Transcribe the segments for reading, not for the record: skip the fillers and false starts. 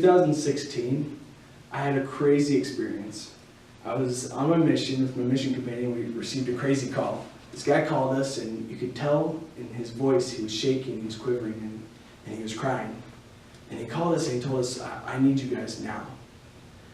2016, I had a crazy experience. I was on my mission with my mission companion. We received a crazy call. This guy called us, and you could tell in his voice he was shaking, he was quivering, and he was crying. And he called us and he told us, I need you guys now.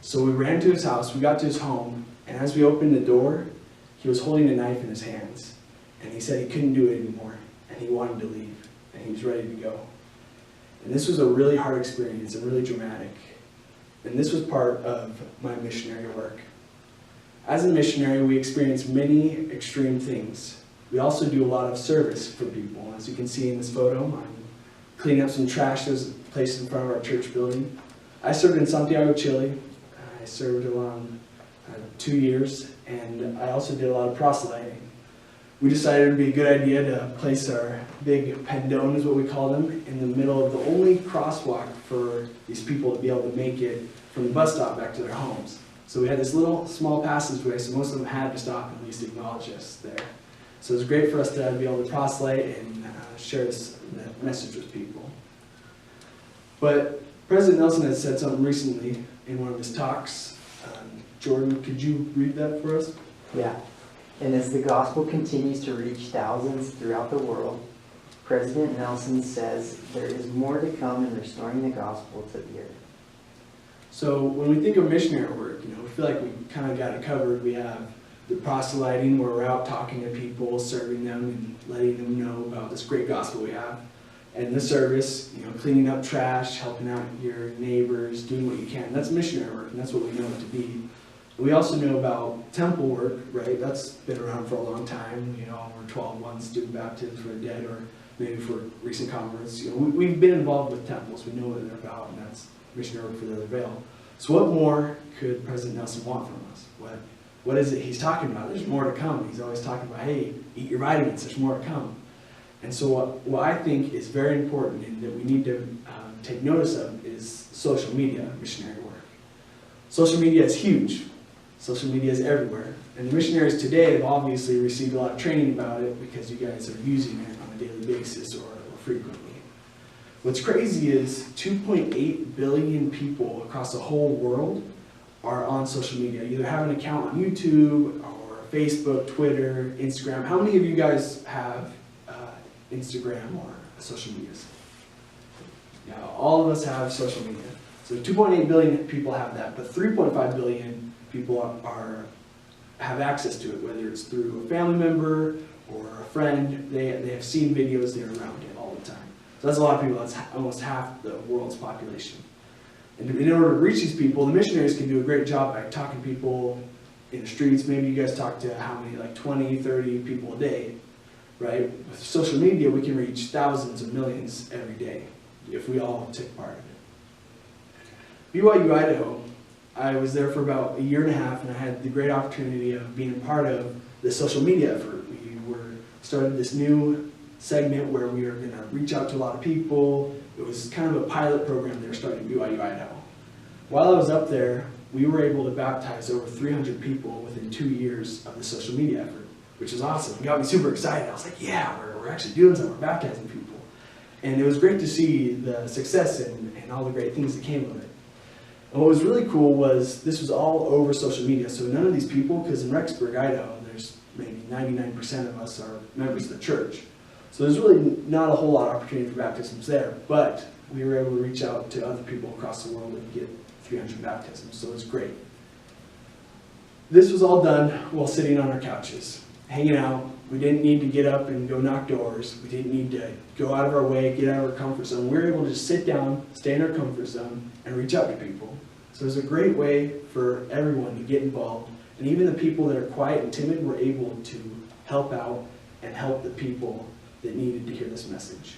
So we ran to his house, we got to his home, and as we opened the door, he was holding a knife in his hands. And he said he couldn't do it anymore, and he wanted to leave, and he was ready to go. And this was a really hard experience, and really dramatic. And this was part of my missionary work. As a missionary, we experience many extreme things. We also do a lot of service for people. As you can see in this photo, I'm cleaning up some trash that was placed in front of our church building. I served in Santiago, Chile. I served around 2 years, and I also did a lot of proselyting. We decided it would be a good idea to place our big pendon, is what we call them, in the middle of the only crosswalk for these people to be able to make it from the bus stop back to their homes. So we had this little small passageway, so most of them had to stop and at least acknowledge us there. So it was great for us to be able to proselyte and share this message with people. But President Nelson has said something recently in one of his talks. Jordan, could you read that for us? Yeah. And as the gospel continues to reach thousands throughout the world, President Nelson says there is more to come in restoring the gospel to the earth. So when we think of missionary work, we feel like we kind of got it covered. We have the proselyting, where we're out talking to people, serving them, and letting them know about this great gospel we have. And the service, cleaning up trash, helping out your neighbors, doing what you can. That's missionary work, and that's what we know it to be. We also know about temple work, right? That's been around for a long time. Over 12 months doing baptisms for the dead, or maybe for recent converts. We've been involved with temples. We know what they're about, and that's missionary work for the other veil. So what more could President Nelson want from us? What is it he's talking about? There's more to come. He's always talking about, hey, eat your vitamins, there's more to come. And so what I think is very important and that we need to take notice of is social media missionary work. Social media is huge. Social media is everywhere. And the missionaries today have obviously received a lot of training about it because you guys are using it on a daily basis or frequently. What's crazy is 2.8 billion people across the whole world are on social media. Either have an account on YouTube or Facebook, Twitter, Instagram. How many of you guys have Instagram or social media? Yeah, all of us have social media. So 2.8 billion people have that, but 3.5 billion people have access to it, whether it's through a family member or a friend. They have seen videos, they're around it all the time. So that's a lot of people. That's almost half the world's population. And in order to reach these people, the missionaries can do a great job by talking to people in the streets. Maybe you guys talk to how many, like 20, 30 people a day, right? With social media, we can reach thousands of millions every day if we all take part in it. BYU Idaho, I was there for about a year and a half, and I had the great opportunity of being a part of the social media effort. We started this new segment where we were going to reach out to a lot of people. It was kind of a pilot program they were starting at BYU Idaho. While I was up there, we were able to baptize over 300 people within 2 years of the social media effort, which is awesome. It got me super excited. I was like, yeah, we're actually doing something. We're baptizing people. And it was great to see the success and all the great things that came of it. And what was really cool was this was all over social media. So none of these people, because in Rexburg, Idaho, there's maybe 99% of us are members of the church. So there's really not a whole lot of opportunity for baptisms there, but we were able to reach out to other people across the world and get 300 baptisms, so it was great. This was all done while sitting on our couches, hanging out. We didn't need to get up and go knock doors. We didn't need to go out of our way, get out of our comfort zone. We were able to just sit down, stay in our comfort zone, and reach out to people. So it was a great way for everyone to get involved, and even the people that are quiet and timid were able to help out and help the people that needed to hear this message.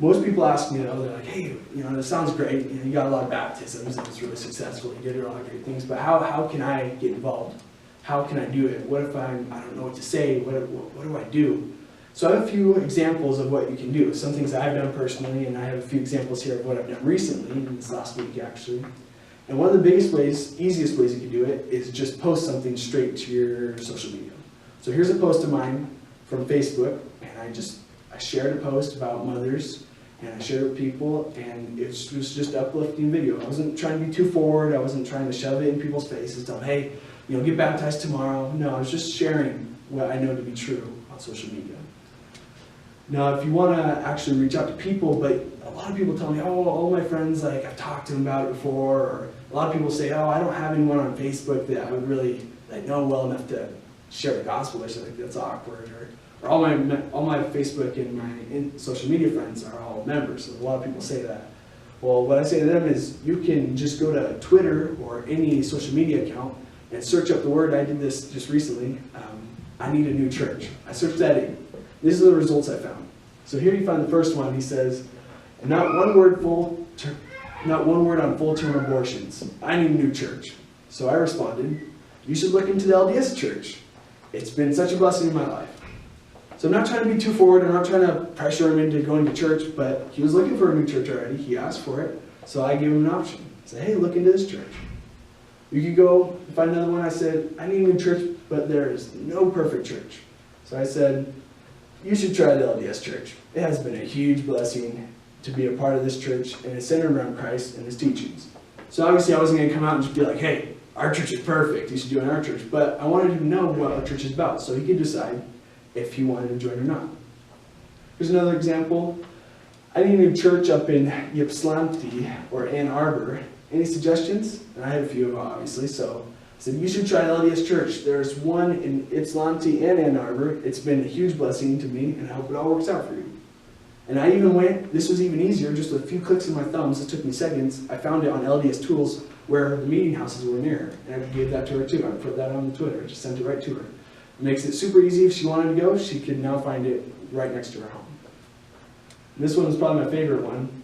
Most people ask me, they're like, hey, this sounds great. You got a lot of baptisms. It was really successful. You did a lot of great things. But how can I get involved? How can I do it? What if I don't know what to say? What do I do? So I have a few examples of what you can do. Some things I've done personally, and I have a few examples here of what I've done recently, in this last week actually. And one of the biggest ways, easiest ways you can do it is just post something straight to your social media. So here's a post of mine from Facebook, and I shared a post about mothers and I shared it with people, and it was just an uplifting video. I wasn't trying to be too forward. I wasn't trying to shove it in people's faces, tell them, hey, get baptized tomorrow. No, I was just sharing what I know to be true on social media. Now, if you want to actually reach out to people, but a lot of people tell me, oh, all my friends, like, I've talked to them about it before, or a lot of people say, oh, I don't have anyone on Facebook that I would really know well enough to share the gospel with. Like, that's awkward. Or all my Facebook and my social media friends are all members, so a lot of people say that. Well, what I say to them is, you can just go to Twitter or any social media account and search up the word. I did this just recently. I need a new church. I searched that in. These are the results I found. So here you find the first one. He says, not one word on full-term abortions. I need a new church. So I responded, you should look into the LDS church. It's been such a blessing in my life. So I'm not trying to be too forward. I'm not trying to pressure him into going to church, but he was looking for a new church already. He asked for it. So I gave him an option. I said, hey, look into this church. You could go find another one. I said, I need a new church, but there is no perfect church. So I said, you should try the LDS church. It has been a huge blessing to be a part of this church, and it's centered around Christ and his teachings. So obviously I wasn't going to come out and just be like, hey, our church is perfect, you should join our church. But I wanted him to know what our church is about, so he could decide if he wanted to join or not. Here's another example. I need a new church up in Ypsilanti or Ann Arbor. Any suggestions? And I had a few of them, obviously, so I said, you should try the LDS church. There's one in Ypsilanti and Ann Arbor. It's been a huge blessing to me, and I hope it all works out for you. And I even went, this was even easier, just with a few clicks of my thumbs, it took me seconds. I found it on LDS Tools where the meeting houses were near, and I gave that to her too. I put that on Twitter, just sent it right to her. It makes it super easy. If she wanted to go, she could now find it right next to her home. And this one is probably my favorite one.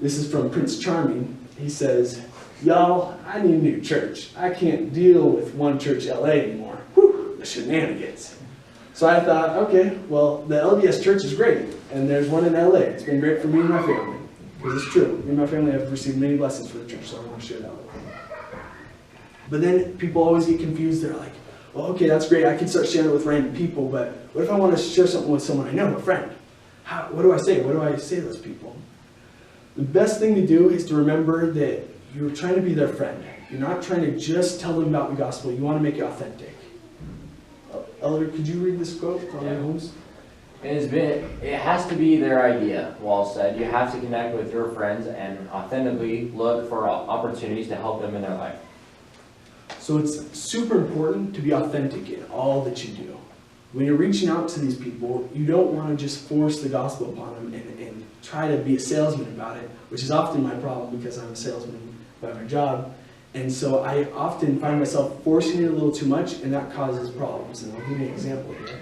This is from Prince Charming. He says, y'all, I need a new church. I can't deal with one church LA anymore. Whew, the shenanigans. So I thought, okay, well, the LDS church is great, and there's one in LA. It's been great for me and my family, because it's true. Me and my family have received many blessings for the church, so I want to share that with them. But then people always get confused. They're like, well, okay, that's great. I can start sharing it with random people, but what if I want to share something with someone I know, a friend? What do I say? What do I say to those people? The best thing to do is to remember that you're trying to be their friend. You're not trying to just tell them about the gospel. You want to make it authentic. Elder, could you read this quote from Holmes? It has to be their idea, Wall said. You have to connect with your friends and authentically look for opportunities to help them in their life. So it's super important to be authentic in all that you do. When you're reaching out to these people, you don't want to just force the gospel upon them and try to be a salesman about it, which is often my problem because I'm a salesman by my job. And so I often find myself forcing it a little too much, and that causes problems. And I'll give you an example here.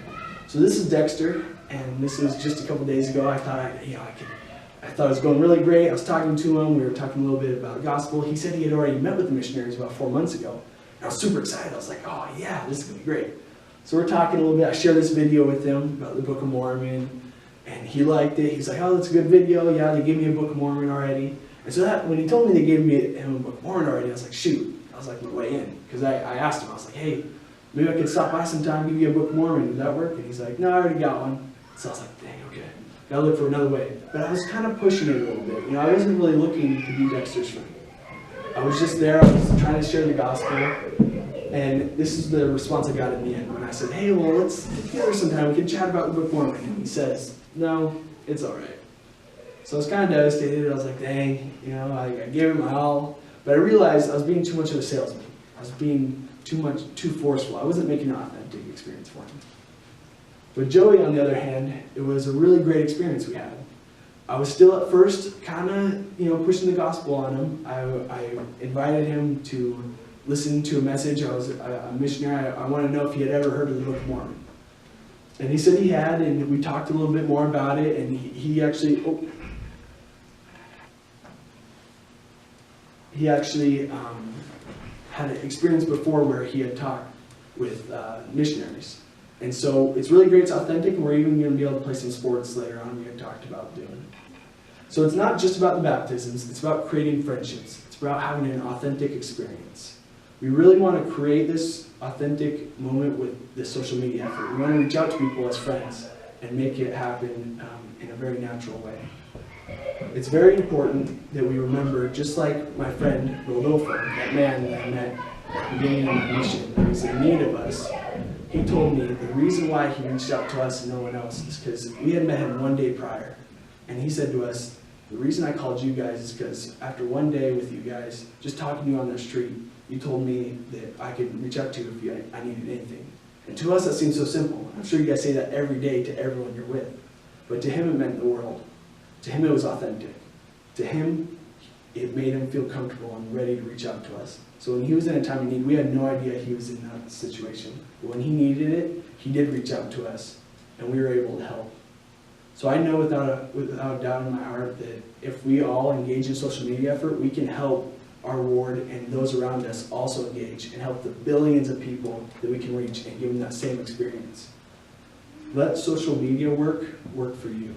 So this is Dexter, and this was just a couple days ago. I thought it was going really great. I was talking to him. We were talking a little bit about the gospel. He said he had already met with the missionaries about 4 months ago. And I was super excited. I was like, oh yeah, this is going to be great. So we're talking a little bit. I shared this video with him about the Book of Mormon, and he liked it. He's like, oh, that's a good video. Yeah, they gave me a Book of Mormon already. And so when he told me they gave him a Book of Mormon already, I was like, shoot. I was like, my way in. Because I asked him, I was like, hey, maybe I could stop by sometime, give you a Book of Mormon. Would that work? And he's like, no, I already got one. So I was like, dang, okay. Gotta look for another way. But I was kind of pushing it a little bit. I wasn't really looking to be Dexter's friend. I was just there. I was trying to share the gospel. And this is the response I got in the end. When I said, hey, well, let's get together sometime. We can chat about the Book of Mormon. And he says, no, it's all right. So I was kind of devastated. I was like, dang, I gave it my all. But I realized I was being too much of a salesman. I was being too forceful. I wasn't making an authentic experience for him. But Joey, on the other hand, it was a really great experience we had. I was still at first kind of, pushing the gospel on him. I invited him to listen to a message. I was a missionary. I wanted to know if he had ever heard of the Book of Mormon. And he said he had, and we talked a little bit more about it, and he actually had an experience before where he had talked with missionaries. And so it's really great, it's authentic, and we're even going to be able to play some sports later on we had talked about doing. So it's not just about the baptisms, it's about creating friendships. It's about having an authentic experience. We really want to create this authentic moment with this social media effort. We want to reach out to people as friends and make it happen in a very natural way. It's very important that we remember, just like my friend Rodolfo, that man that I met at the beginning of my mission, that was in need of us. He told me the reason why he reached out to us and no one else is because we had met him one day prior. And he said to us, the reason I called you guys is because after one day with you guys, just talking to you on the street, you told me that I could reach out to you if I needed anything. And to us that seems so simple. I'm sure you guys say that every day to everyone you're with. But to him it meant the world. To him it was authentic. To him, it made him feel comfortable and ready to reach out to us. So when he was in a time of need, we had no idea he was in that situation. But when he needed it, he did reach out to us, and we were able to help. So I know without a doubt in my heart that if we all engage in social media effort, we can help our ward and those around us also engage and help the billions of people that we can reach and give them that same experience. Let social media work for you.